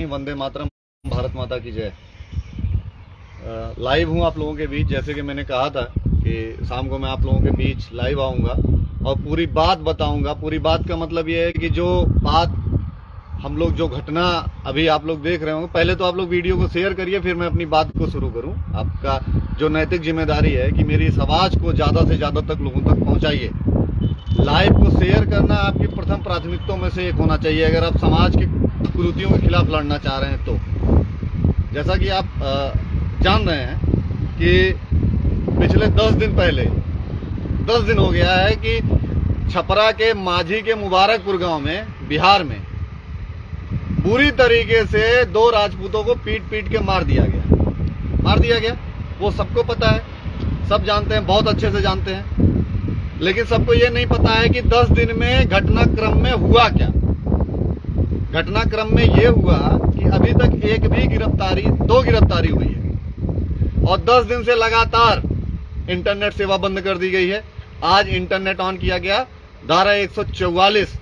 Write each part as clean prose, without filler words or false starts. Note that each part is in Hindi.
वंदे मातरम, भारत माता की जय। लाइव हूँ आप लोगों के बीच, जैसे कि मैंने कहा था कि शाम को मैं आप लोगों के बीच लाइव आऊँगा और पूरी बात बताऊँगा। पूरी बात का मतलब ये है कि जो बात हम लोग, जो घटना अभी आप लोग देख रहे होंगे, पहले तो आप लोग वीडियो को शेयर करिए, फिर मैं अपनी बात को शुरू करूँ। आपका जो नैतिक जिम्मेदारी है कि मेरी इस आवाज़ को ज़्यादा से ज़्यादा तक लोगों तक पहुँचाइए। लाइव को शेयर करना आपकी प्रथम प्राथमिकताओं में से एक होना चाहिए, अगर आप समाज की कुरीतियों के खिलाफ लड़ना चाह रहे हैं तो। जैसा कि आप जान रहे हैं कि पिछले 10 दिन पहले, 10 दिन हो गया है कि छपरा के माझी के मुबारकपुर गांव में, बिहार में बुरी तरीके से 2 राजपूतों को पीट पीट के मार दिया गया। वो सबको पता है, सब जानते हैं, बहुत अच्छे से जानते हैं। लेकिन सबको ये नहीं पता है कि 10 दिन में घटनाक्रम में हुआ क्या। घटनाक्रम में ये हुआ कि अभी तक एक भी गिरफ्तारी, 2 गिरफ्तारी हुई है और 10 दिन से लगातार इंटरनेट सेवा बंद कर दी गई है। आज इंटरनेट ऑन किया गया, धारा 144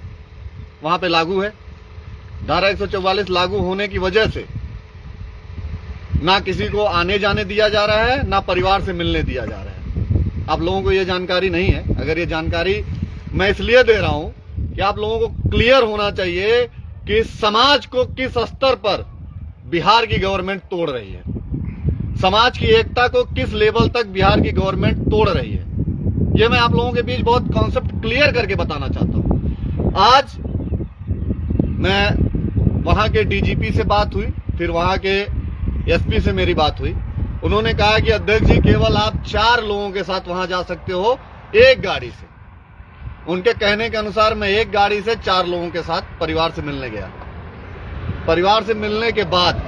वहां पे लागू है। धारा 144 लागू होने की वजह से ना किसी को आने जाने दिया जा रहा है, ना परिवार से मिलने दिया जा रहा है। आप लोगों को ये जानकारी नहीं है। अगर ये जानकारी मैं इसलिए दे रहा हूं कि आप लोगों को क्लियर होना चाहिए कि समाज को किस स्तर पर बिहार की गवर्नमेंट तोड़ रही है, समाज की एकता को किस लेवल तक बिहार की गवर्नमेंट तोड़ रही है। ये मैं आप लोगों के बीच बहुत कॉन्सेप्ट क्लियर करके बताना चाहता हूं। आज मैं वहां के डीजीपी से बात हुई, फिर वहां के एसपी से मेरी बात हुई। उन्होंने कहा कि अध्यक्ष जी, केवल आप 4 लोगों के साथ वहां जा सकते हो, एक गाड़ी से। उनके कहने के अनुसार मैं एक गाड़ी से 4 लोगों के साथ परिवार से मिलने गया। परिवार से मिलने के बाद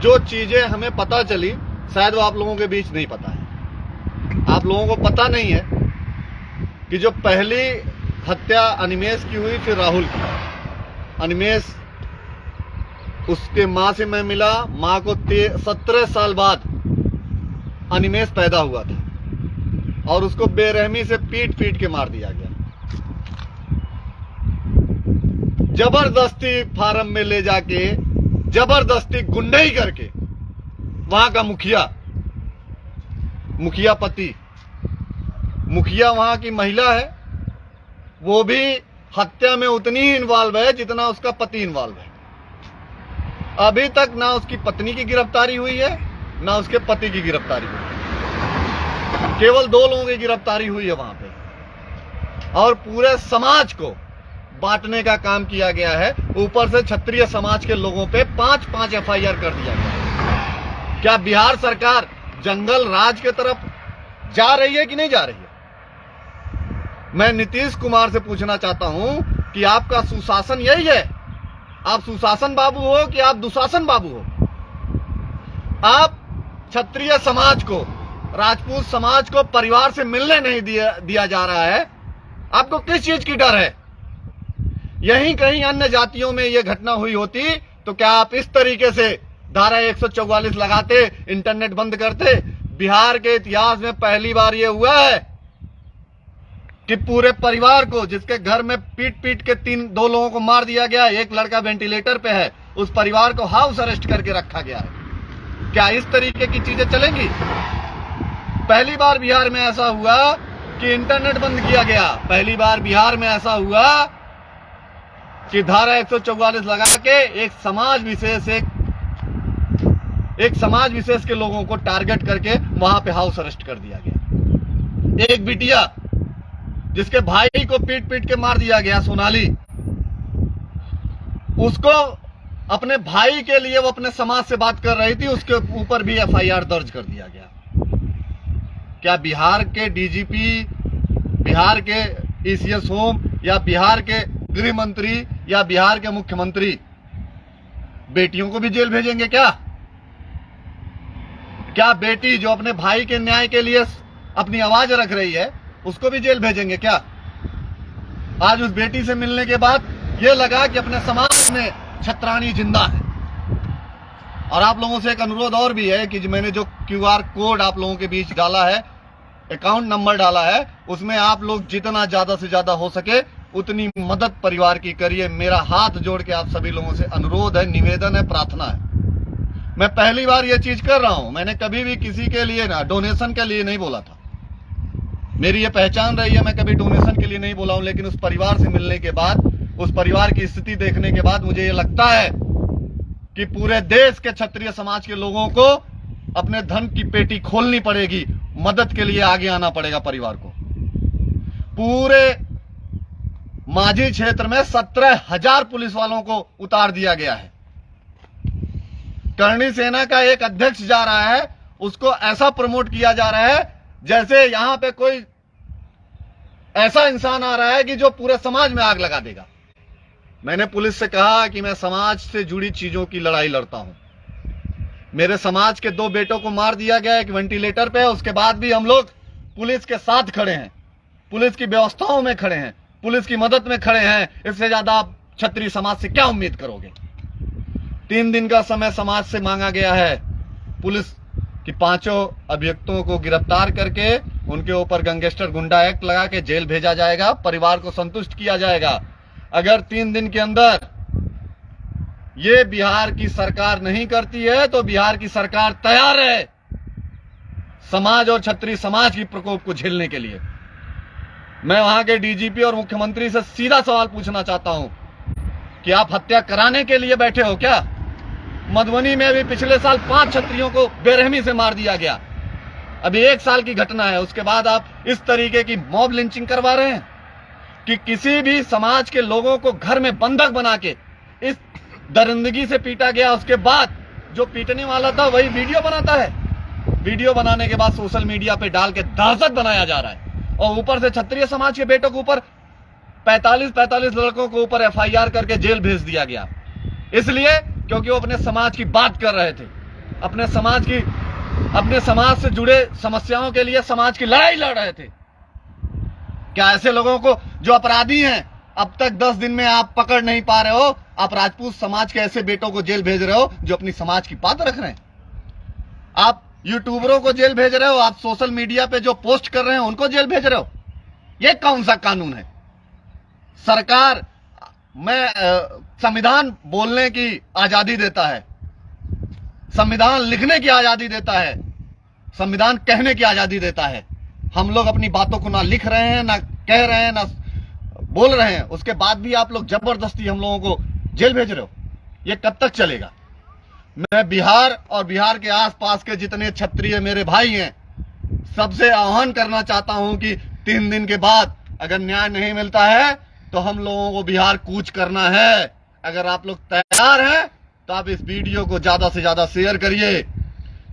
जो चीजें हमें पता चली, शायद वो आप लोगों के बीच नहीं पता है। आप लोगों को पता नहीं है कि जो पहली हत्या अनिमेष की हुई, फिर राहुल की। अनिमेष, उसके मां से मैं मिला, मां को 17 साल बाद अनिमेष पैदा हुआ था और उसको बेरहमी से पीट पीट के मार दिया गया। जबरदस्ती फार्म में ले जाके, जबरदस्ती गुंडई करके, वहां का मुखिया पति, मुखिया वहां की महिला है, वो भी हत्या में उतनी ही इन्वॉल्व है जितना उसका पति इन्वॉल्व है। अभी तक ना उसकी पत्नी की गिरफ्तारी हुई है, ना उसके पति की गिरफ्तारी हुई है। केवल 2 लोगों की गिरफ्तारी हुई है वहां पे और पूरे समाज को बांटने का काम किया गया है। ऊपर से क्षत्रिय समाज के लोगों पे 5-5 एफआईआर कर दिया गया है। क्या बिहार सरकार जंगल राज के तरफ जा रही है कि नहीं जा रही है? मैं नीतीश कुमार से पूछना चाहता हूं कि आपका सुशासन यही है? आप सुशासन बाबू हो कि आप दुशासन बाबू हो? आप क्षत्रिय समाज को, राजपूत समाज को परिवार से मिलने नहीं दिया जा रहा है। आपको किस चीज की डर है? यहीं कहीं अन्य जातियों में यह घटना हुई होती तो क्या आप इस तरीके से धारा 144 लगाते, इंटरनेट बंद करते? बिहार के इतिहास में पहली बार यह हुआ है कि पूरे परिवार को, जिसके घर में पीट पीट के 2 लोगों को मार दिया गया, एक लड़का वेंटिलेटर पे है, उस परिवार को हाउस अरेस्ट करके रखा गया है। क्या इस तरीके की चीजें चलेंगी? पहली बार बिहार में ऐसा हुआ कि इंटरनेट बंद किया गया। पहली बार बिहार में ऐसा हुआ कि धारा 144 लगा के एक समाज विशेष के लोगों को टारगेट करके वहां पे हाउस अरेस्ट कर दिया गया। एक बिटिया जिसके भाई को पीट पीट के मार दिया गया, सोनाली, उसको अपने भाई के लिए वो अपने समाज से बात कर रही थी, उसके ऊपर भी एफआईआर दर्ज कर दिया गया। क्या बिहार के डीजीपी, बिहार के ईसीएस होम या बिहार के गृह मंत्री या बिहार के मुख्यमंत्री बेटियों को भी जेल भेजेंगे क्या? क्या बेटी जो अपने भाई के न्याय के लिए अपनी आवाज रख रही है, उसको भी जेल भेजेंगे क्या? आज उस बेटी से मिलने के बाद यह लगा कि अपने समाज में छत्राणी जिंदा है। और आप लोगों से एक अनुरोध और भी है कि मैंने जो क्यूआर कोड आप लोगों के बीच डाला है, अकाउंट नंबर डाला है, उसमें आप लोग जितना ज्यादा से ज्यादा हो सके उतनी मदद परिवार की करिए। मेरा हाथ जोड़ के आप सभी लोगों से अनुरोध है, निवेदन है, प्रार्थना है। मैं पहली बार ये चीज कर रहा हूं। मैंने कभी भी किसी के लिए ना डोनेशन के लिए नहीं बोला था। मेरी ये पहचान रही है, मैं कभी डोनेशन के लिए नहीं बोला हूं। लेकिन उस परिवार से मिलने के बाद, उस परिवार की स्थिति देखने के बाद मुझे ये लगता है कि पूरे देश के क्षत्रिय समाज के लोगों को अपने धन की पेटी खोलनी पड़ेगी, मदद के लिए आगे आना पड़ेगा परिवार को। पूरे माझी क्षेत्र में 17,000 पुलिस वालों को उतार दिया गया है। करणी सेना का एक अध्यक्ष जा रहा है, उसको ऐसा प्रमोट किया जा रहा है जैसे यहां पे कोई ऐसा इंसान आ रहा है कि जो पूरे समाज में आग लगा देगा। मैंने पुलिस से कहा कि मैं समाज से जुड़ी चीजों की लड़ाई लड़ता हूं। मेरे समाज के 2 बेटों को मार दिया गया एक वेंटिलेटर पे, उसके बाद भी हम लोग पुलिस के साथ खड़े हैं, पुलिस की व्यवस्थाओं में खड़े हैं, पुलिस की मदद में खड़े हैं। इससे ज्यादा आप क्षत्रिय समाज से क्या उम्मीद करोगे? 3 दिन का समय समाज से मांगा गया है। पुलिस कि 5 अभियुक्तों को गिरफ्तार करके उनके ऊपर गैंगस्टर गुंडा एक्ट लगा के जेल भेजा जाएगा, परिवार को संतुष्ट किया जाएगा। अगर 3 दिन के अंदर ये बिहार की सरकार नहीं करती है तो बिहार की सरकार तैयार है समाज और क्षत्रिय समाज की प्रकोप को झेलने के लिए। मैं वहां के डीजीपी और मुख्यमंत्री से सीधा सवाल पूछना चाहता हूं कि आप हत्या कराने के लिए बैठे हो क्या? मधुबनी में भी पिछले साल 5 क्षत्रियों को बेरहमी से मार दिया गया। अभी 1 साल की घटना है, उसके बाद आप इस तरीके की मॉब लिंचिंग करवा रहे हैं कि किसी भी समाज के लोगों को घर में बंधक बना के इस दरिंदगी से पीटा गया। उसके बाद जो पीटने वाला था वही वीडियो बनाता है। वीडियो बनाने के बाद सोशल मीडिया पे डाल के दहशत बनाया जा रहा है और ऊपर से क्षत्रिय समाज के बेटों के ऊपर 45 लड़कों को ऊपर FIR करके जेल भेज दिया गया। इसलिए क्योंकि वो अपने समाज की बात कर रहे थे, अपने समाज से जुड़े समस्याओं के लिए समाज की लड़ाई लड़ रहे थे। क्या ऐसे लोगों को जो अपराधी हैं अब तक 10 दिन में आप पकड़ नहीं पा रहे हो? आप राजपूत समाज के ऐसे बेटों को जेल भेज रहे हो जो अपनी समाज की बात रख रहे हैं। आप यूट्यूबरों को जेल भेज रहे हो, आप सोशल मीडिया पे जो पोस्ट कर रहे हैं उनको जेल भेज रहे हो। ये कौन सा कानून है? सरकार में संविधान बोलने की आजादी देता है, संविधान लिखने की आजादी देता है, संविधान कहने की आजादी देता है। हम लोग अपनी बातों को ना लिख रहे हैं, ना कह रहे हैं, ना बोल रहे हैं, उसके बाद भी आप लोग जबरदस्ती हम लोगों को जेल भेज रहे हो। ये कब तक चलेगा? मैं बिहार और बिहार के आसपास के जितने क्षत्रिय मेरे भाई हैं सबसे आह्वान करना चाहता हूं कि 3 दिन के बाद अगर न्याय नहीं मिलता है तो हम लोगों को बिहार कूच करना है। अगर आप लोग तैयार हैं तो आप इस वीडियो को ज्यादा से ज्यादा शेयर करिए,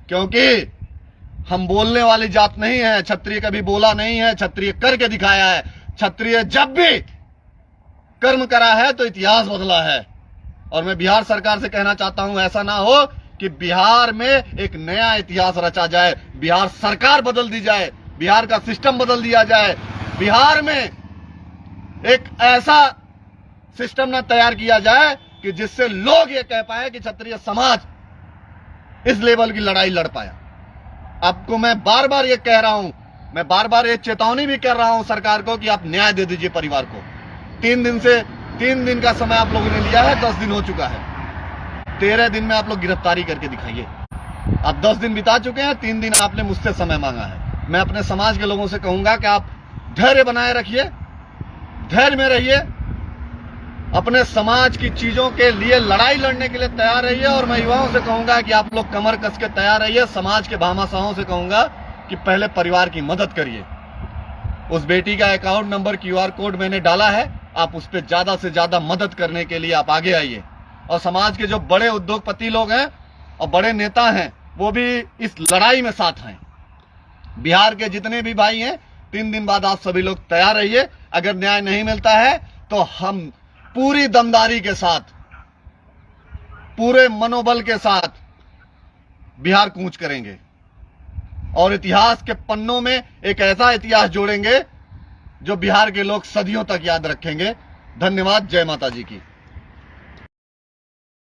क्योंकि हम बोलने वाली जात नहीं है। क्षत्रिय कभी बोला नहीं है, क्षत्रिय करके दिखाया है। क्षत्रिय जब भी कर्म करा है तो इतिहास बदला है। और मैं बिहार सरकार से कहना चाहता हूं, ऐसा ना हो कि बिहार में एक नया इतिहास रचा जाए, बिहार सरकार बदल दी जाए, बिहार का सिस्टम बदल दिया जाए, बिहार में एक ऐसा सिस्टम न तैयार किया जाए कि जिससे लोग ये कह पाए कि क्षत्रिय समाज इस लेवल की लड़ाई लड़ पाया। आपको मैं बार बार ये कह रहा हूं, मैं बार बार ये चेतावनी भी कर रहा हूं सरकार को कि आप न्याय दे दीजिए परिवार को। 3 दिन का समय आप लोगों ने लिया है, 10 दिन हो चुका है। 13 दिन में आप लोग गिरफ्तारी करके दिखाइए। अब 10 दिन बिता चुके हैं, 3 दिन आपने मुझसे समय मांगा है। मैं अपने समाज के लोगों से कहूंगा कि आप धैर्य बनाए रखिए, धैर्य में रहिए, अपने समाज की चीजों के लिए लड़ाई लड़ने के लिए तैयार रहिए। और मैं युवाओं से कहूंगा कि आप लोग कमर कस के तैयार रहिए। समाज के भामाशाहों से कहूंगा कि पहले परिवार की मदद करिए। उस बेटी का अकाउंट नंबर QR कोड मैंने डाला है, आप उस पर ज्यादा से ज्यादा मदद करने के लिए आप आगे आइए। और समाज के जो बड़े उद्योगपति लोग हैं और बड़े नेता हैं वो भी इस लड़ाई में साथ हैं। बिहार के जितने भी भाई हैं, 3 दिन बाद आप सभी लोग तैयार रहिए। अगर न्याय नहीं मिलता है तो हम पूरी दमदारी के साथ, पूरे मनोबल के साथ बिहार कूच करेंगे और इतिहास के पन्नों में एक ऐसा इतिहास जोड़ेंगे जो बिहार के लोग सदियों तक याद रखेंगे। धन्यवाद। जय माता जी की।